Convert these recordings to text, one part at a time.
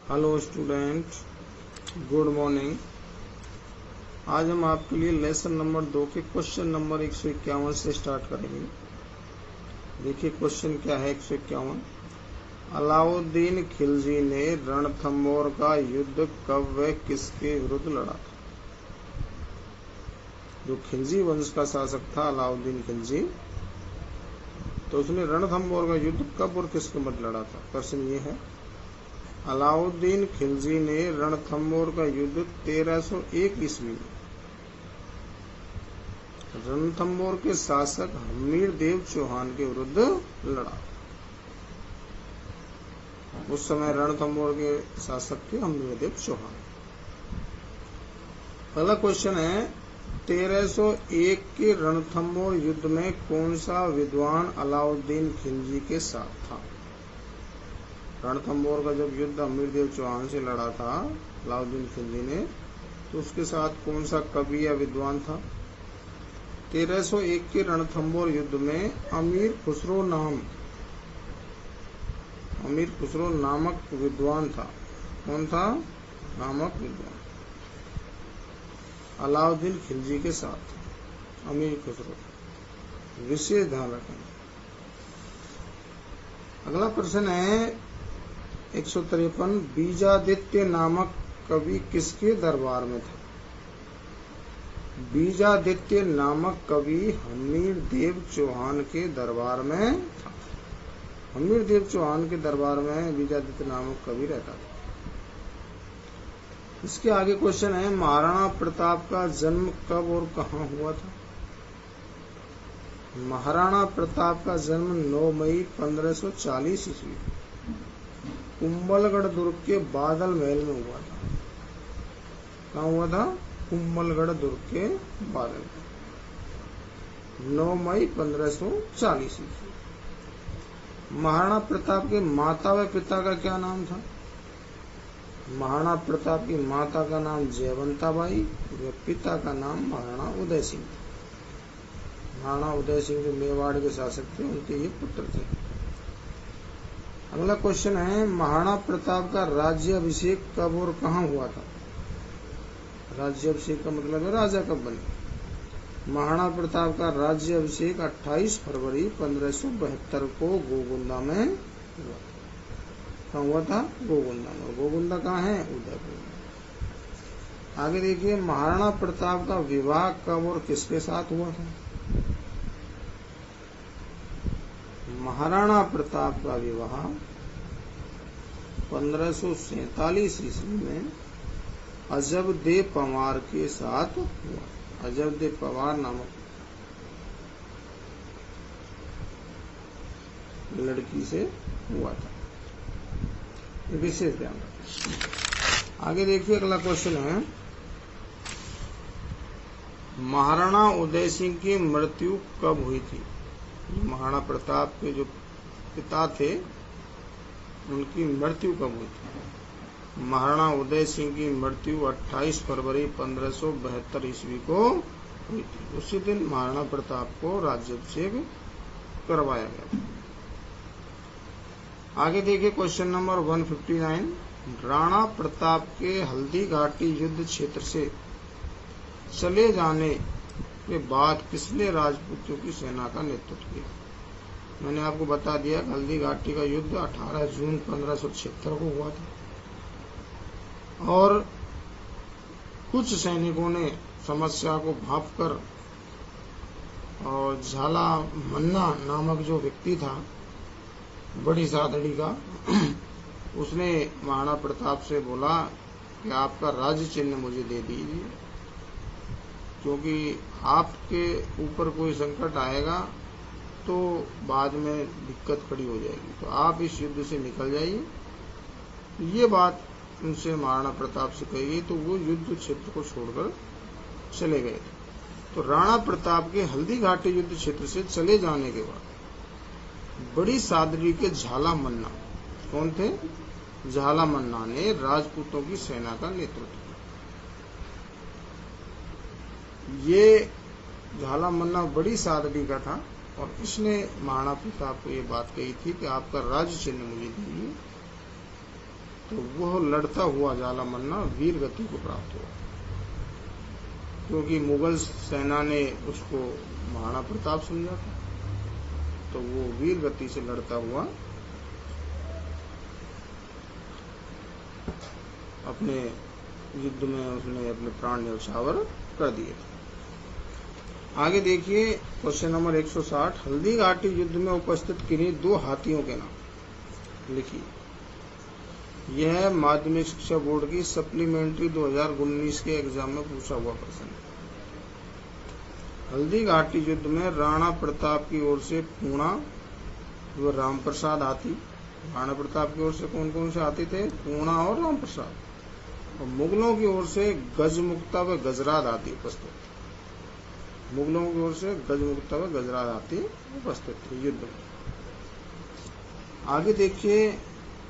Hello student, good morning. आज हम आपके लिए लेसन नंबर 2 के क्वेश्चन नंबर 151 से स्टार्ट करेंगे। देखिए क्वेश्चन क्या है। 151, अलाउद्दीन खिलजी ने रणथंभौर का युद्ध कब व किसके विरुद्ध लड़ा था? जो खिलजी वंश का शासक था अलाउद्दीन खिलजी, तो उसने रणथंभौर का युद्ध कब और किसके मध्य लड़ा था। प्रश्न ये है, अलाउद्दीन खिलजी ने रणथंभौर का युद्ध 1301 ईस्वी में रणथंभौर के शासक हमीर देव चौहान के विरुद्ध लड़ा। उस समय रणथंभौर के शासक थे हमीर देव चौहान। अगला क्वेश्चन है, 1301 के रणथंभौर युद्ध में कौन सा विद्वान अलाउद्दीन खिलजी के साथ था? रणथंभौर का जब युद्ध हमीर देव चौहान से लड़ा था अलाउद्दीन खिलजी ने, तो उसके साथ कौन सा कवि या विद्वान था? 1301 के रणथंभौर युद्ध में अमीर खुसरो नामक विद्वान था। कौन था? नामक विद्वान अलाउद्दीन खिलजी के साथ अमीर खुसरो, विशेष ध्यान रखें। अगला प्रश्न है 153, बीजादित्य नामक कवि किसके दरबार में था? बीजादित्य नामक कवि हमीर देव चौहान के दरबार में था। हमीर देव चौहान के दरबार में बीजादित्य नामक कवि रहता था। इसके आगे क्वेश्चन है, महाराणा प्रताप का जन्म कब और कहाँ हुआ था? महाराणा प्रताप का जन्म 9 मई 1540 ईस्वी कुंभलगढ़ दुर्ग के बादल महल में हुआ था। कहाँ हुआ था? कुंभलगढ़ दुर्ग के बादल, 9 मई 1540 ईस्वी। महाराणा प्रताप के माता व पिता का क्या नाम था? महाराणा प्रताप की माता का नाम जयवंताबाई व पिता का नाम महाराणा उदय सिंह। महाराणा उदय सिंह जो मेवाड़ के शासक थे, उनके ये पुत्र थे। अगला क्वेश्चन है, महाराणा प्रताप का राज्याभिषेक कब और कहाँ हुआ था? राज्याभिषेक का मतलब है राजा कब बने। महाराणा प्रताप का राज्याभिषेक 28 फरवरी 1572 को गोगुंदा में हुआ था। कहाँ हुआ था? गोगुंदा में। गोगुंदा कहाँ है? उदयपुर में। आगे देखिए, महाराणा प्रताप का विवाह कब और किसके साथ हुआ था? महाराणा प्रताप का विवाह 1547 ईस्वी में अजबदे पंवार के साथ हुआ। अजबदे पंवार नामक लड़की से हुआ था। विशेष ध्यान रखें। आगे देखिए, अगला क्वेश्चन है, महाराणा उदय सिंह की मृत्यु कब हुई थी? महाराणा प्रताप के जो पिता थे, उनकी मृत्यु कब हुई थी? महाराणा उदय सिंह की मृत्यु 28 फरवरी 1572 ईस्वी को हुई थी। उसी दिन महाराणा प्रताप को राज्याभिषेक करवाया गया। आगे देखिए क्वेश्चन नंबर 159, राणा प्रताप के हल्दी घाटी युद्ध क्षेत्र से चले जाने के बाद किसने राजपूतों की सेना का नेतृत्व किया? मैंने आपको बता दिया, हल्दी घाटी का युद्ध 18 जून 1576 को हुआ था और कुछ सैनिकों ने समस्या को भांपकर और झाला मन्ना नामक जो व्यक्ति था, बड़ी सादड़ी का, उसने महाराणा प्रताप से बोला कि आपका राज्य चिन्ह मुझे दे दीजिए, क्योंकि आपके ऊपर कोई संकट आएगा तो बाद में दिक्कत खड़ी हो जाएगी, तो आप इस युद्ध से निकल जाइए। ये बात उनसे महाराणा प्रताप से कही गई, तो वो युद्ध क्षेत्र को छोड़कर चले गए थे। तो राणा प्रताप के हल्दी घाटी युद्ध क्षेत्र से चले जाने के बाद बड़ी सादरी के झाला मन्ना, कौन थे? झाला मन्ना ने राजपूतों की सेना का नेतृत्व किया। ये झाला मन्ना बड़ी सादड़ी का था और इसने महाराणा प्रताप को ये बात कही थी कि आपका राज्य चिन्ह मुझे दीजिए, तो वह लड़ता हुआ ज्वाला मन्ना वीर गति को प्राप्त हुआ, क्योंकि मुगल सेना ने उसको महाराणा प्रताप समझा था, तो वो वीर गति से लड़ता हुआ अपने युद्ध में उसने अपने प्राण न्यौछावर कर दिए थे। आगे देखिए क्वेश्चन नंबर 160, हल्दी घाटी युद्ध में उपस्थित किन्हीं 2 हाथियों के नाम लिखिए। यह माध्यमिक शिक्षा बोर्ड की सप्लीमेंट्री 2019 के एग्जाम में पूछा हुआ प्रश्न है। हल्दी घाटी युद्ध में राणा प्रताप की ओर से पूर्णा व राम प्रसाद हाथी, राणा प्रताप की ओर से कौन कौन से हाथी थे? पूर्णा और राम प्रसाद, और मुगलों की ओर से गजमुक्ता व गजराज हाथी उपस्थित थे। मुगलों की ओर से गजमुक्ता व गजराज हाथी उपस्थित थे युद्ध में। आगे देखिए,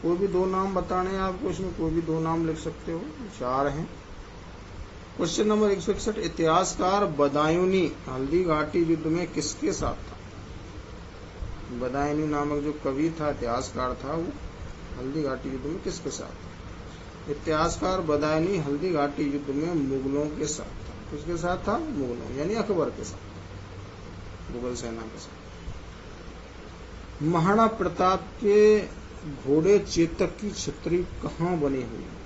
कोई भी 2 नाम बताने हैं आपको, इसमें कोई भी 2 नाम लिख सकते हो, 4 हैं। क्वेश्चन नंबर 161, इतिहासकार बदायूनी हल्दी घाटी युद्ध में किसके साथ था? बदायूनी नामक जो कवि था, इतिहासकार था, वो हल्दी घाटी युद्ध में किसके साथ था? इतिहासकार बदायूनी हल्दी घाटी युद्ध में मुगलों के साथ था। किसके साथ था? मुगलों, यानी अकबर के साथ, मुगल सेना के साथ। महाराणा प्रताप के घोड़े चेतक की छतरी कहाँ बनी हुई है?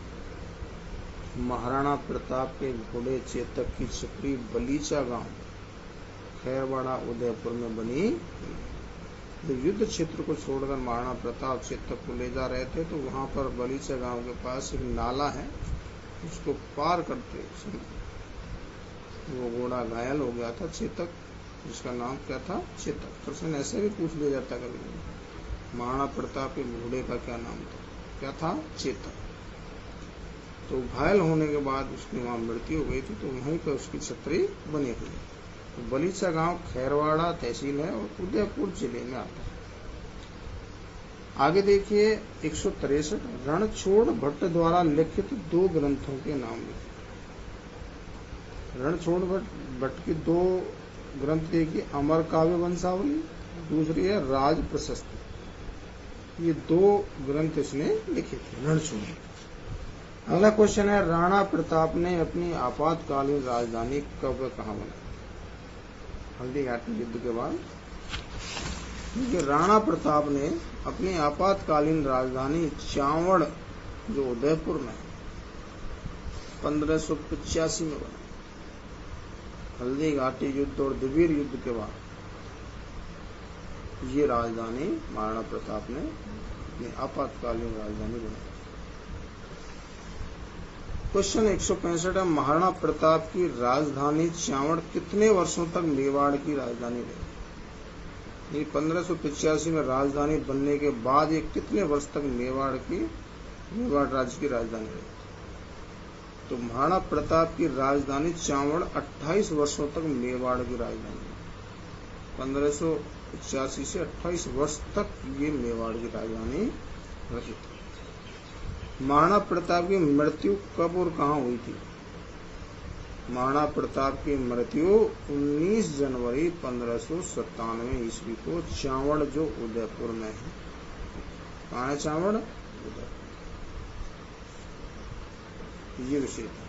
महाराणा प्रताप के घोड़े चेतक की छतरी बलीचा गांव, खैरवाड़ा, उदयपुर में बनी। तो युद्ध क्षेत्र को छोड़कर महाराणा प्रताप चेतक को ले जा रहे थे, तो वहां पर बलीचा गांव के पास एक नाला है, उसको पार करते वो घोड़ा घायल हो गया था, चेतक, जिसका नाम क्या था? चेतक। प्रश्न ऐसे भी पूछ लिया जाता कभी, महाराणा प्रताप के घोड़े का क्या नाम था? क्या था? चेतक। तो घायल होने के बाद उसकी वहां मृत्यु हो गई थी, तो वहीं पर उसकी छतरी बनी हुई है। तो बलीचा गांव खैरवाड़ा तहसील है और उदयपुर जिले में आता है। आगे देखिए 163, रणछोड़ भट्ट द्वारा लिखित 2 ग्रंथों के नाम लिखिए। रणछोड़ भट्ट की 2 ग्रंथ देखिए, अमर काव्य वंशावली, दूसरी है राज प्रशस्ति। ये 2 ग्रंथ इसने लिखे थे रणछोड़। अगला क्वेश्चन है, राणा प्रताप ने अपनी आपातकालीन राजधानी कब व कहाँ बनाई? हल्दी घाटी युद्ध के बाद राणा प्रताप ने अपनी आपातकालीन राजधानी चावड़, जो उदयपुर में 1585 में बनाई। हल्दी घाटी युद्ध और दिवीर युद्ध के बाद ये राजधानी महाराणा प्रताप ने अपनी आपातकालीन राजधानी बनाई। क्वेश्चन 165 है, महाराणा प्रताप की राजधानी चावड़ कितने वर्षों तक मेवाड़ की राजधानी रही? 1585 में राजधानी बनने के बाद ये कितने वर्ष तक मेवाड़ राज्य की राजधानी रही? तो महाराणा प्रताप की राजधानी चावड़ 28 वर्षों तक मेवाड़ की राजधानी रही। 1585 से 28 वर्ष तक ये मेवाड़ की राजधानी रही थी। महाराणा प्रताप की मृत्यु कब और कहाँ हुई थी? महाराणा प्रताप की मृत्यु 19 जनवरी 1597 ईस्वी को चावड़, जो उदयपुर में है। कहाँ है चावड़? उदयपुर। ये विषय था।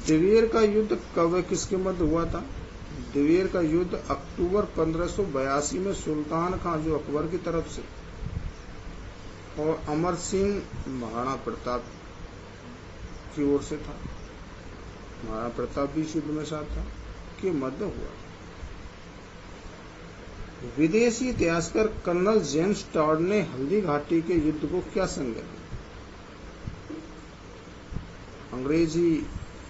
दिवेर का युद्ध कब किसके मध्य हुआ था? दिवेर का युद्ध अक्टूबर 1582 में सुल्तान खां, जो अकबर की तरफ से, और अमर सिंह महाराणा प्रताप की ओर से था, महाराणा प्रताप भी इस युद्ध में साथ था, के मध्य हुआ। विदेशी इतिहासकार कर्नल जेम्स टॉड ने हल्दी घाटी के युद्ध को क्या संज्ञा दी? अंग्रेजी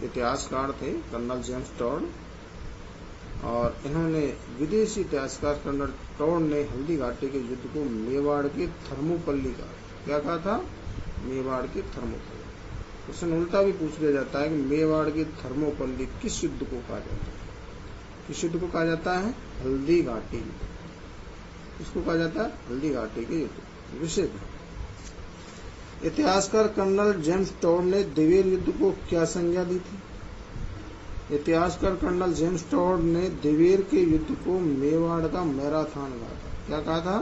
इतिहासकार थे कर्नल जेम्स टॉड, और इन्होंने विदेशी इतिहासकार कर्नल टॉड ने हल्दी घाटी के युद्ध को मेवाड़ की थर्मोपल्ली का, क्या कहा था? मेवाड़ की थर्मोपल्ली। क्वेश्चन उल्टा भी पूछ लिया जाता है कि मेवाड़ की थर्मोपल्ली किस युद्ध को कहा जाता है? किस युद्ध को कहा जाता है? हल्दी घाटी युद्ध। किसको कहा जाता है? हल्दी घाटी के युद्ध। विषय इतिहासकार कर्नल जेम्स टॉड ने दिवेर युद्ध को क्या संज्ञा दी थी? इतिहासकार कर्नल जेम्स टॉड ने दिवेर के युद्ध को मेवाड़ का मैराथन कहा था। क्या कहा था?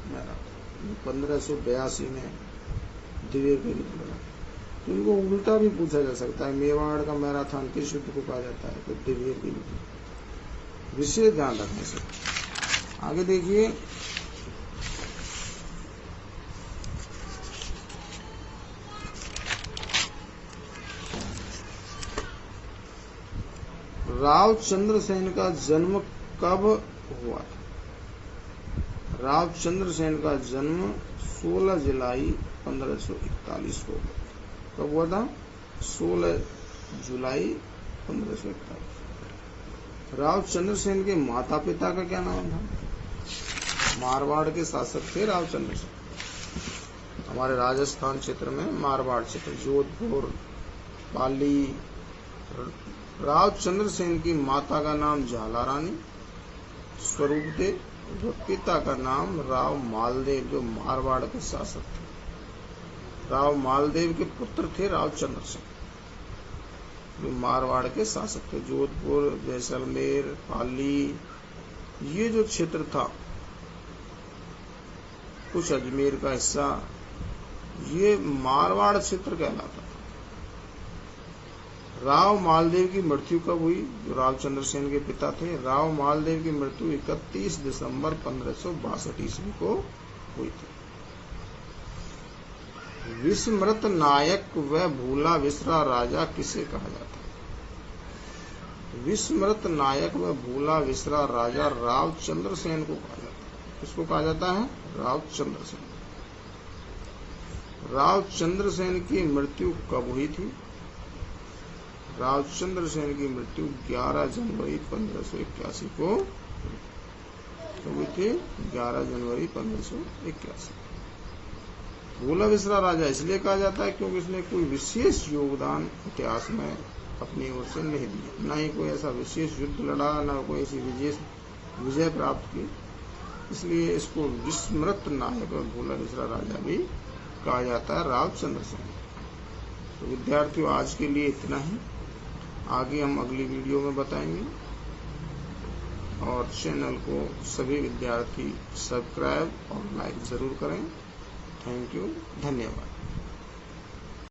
मैराथन। 1582 में बुद्धिवीर के रूप में लड़ा। तो इनको उल्टा भी पूछा जा सकता है, मेवाड़ का मैराथन किस युद्ध को कहा जाता है? बुद्धिवीर के युद्ध। विशेष ध्यान रखने से। आगे देखिए, राव चंद्रसेन का जन्म कब हुआ था? राव चंद्रसेन का जन्म 16 जुलाई 1541 को। कब हुआ था? 16 जुलाई 1541। राव चंद्रसेन के माता पिता का क्या नाम था? मारवाड़ के शासक थे राव चंद्रसेन। हमारे राजस्थान क्षेत्र में मारवाड़ क्षेत्र, जोधपुर, पाली। राव चंद्रसेन की माता का नाम झाला रानी स्वरूप देव, पिता का नाम राव मालदेव, जो मारवाड़ के शासक थे। राव मालदेव के पुत्र थे राव चंद्रसेन, जो मारवाड़ के शासक थे। जोधपुर, जैसलमेर, पाली, ये जो क्षेत्र था, कुछ अजमेर का हिस्सा, ये मारवाड़ क्षेत्र कहलाता था। राव मालदेव की मृत्यु कब हुई? जो राव चंद्रसेन के पिता थे, राव मालदेव की मृत्यु 31 दिसंबर 1562 ईस्वी को हुई थी। विस्मृत नायक व भूला विसरा राजा किसे कहा जाता है? विस्मृत नायक व भूला विसरा राजा राव चंद्रसेन को कहा जाता है। किसको कहा जाता है? राव चंद्रसेन। राव चंद्रसेन की मृत्यु कब हुई थी? राव चंद्रसेन की मृत्यु 11 जनवरी 1581 को हुई थी। 11 जनवरी 1581। भूला विसरा राजा इसलिए कहा जाता है क्योंकि इसने कोई विशेष योगदान इतिहास में अपनी ओर से नहीं दिया, न ही कोई ऐसा विशेष युद्ध लड़ा, न कोई ऐसी विजय प्राप्त की। इसलिए इसको विस्मृत नायक और भूला विसरा राजा भी कहा जाता है, राव चंद्रसेन। तो विद्यार्थियों, आज के लिए इतना ही। आगे हम अगली वीडियो में बताएंगे। और चैनल को सभी विद्यार्थी सब्सक्राइब और लाइक जरूर करें। थैंक यू, धन्यवाद।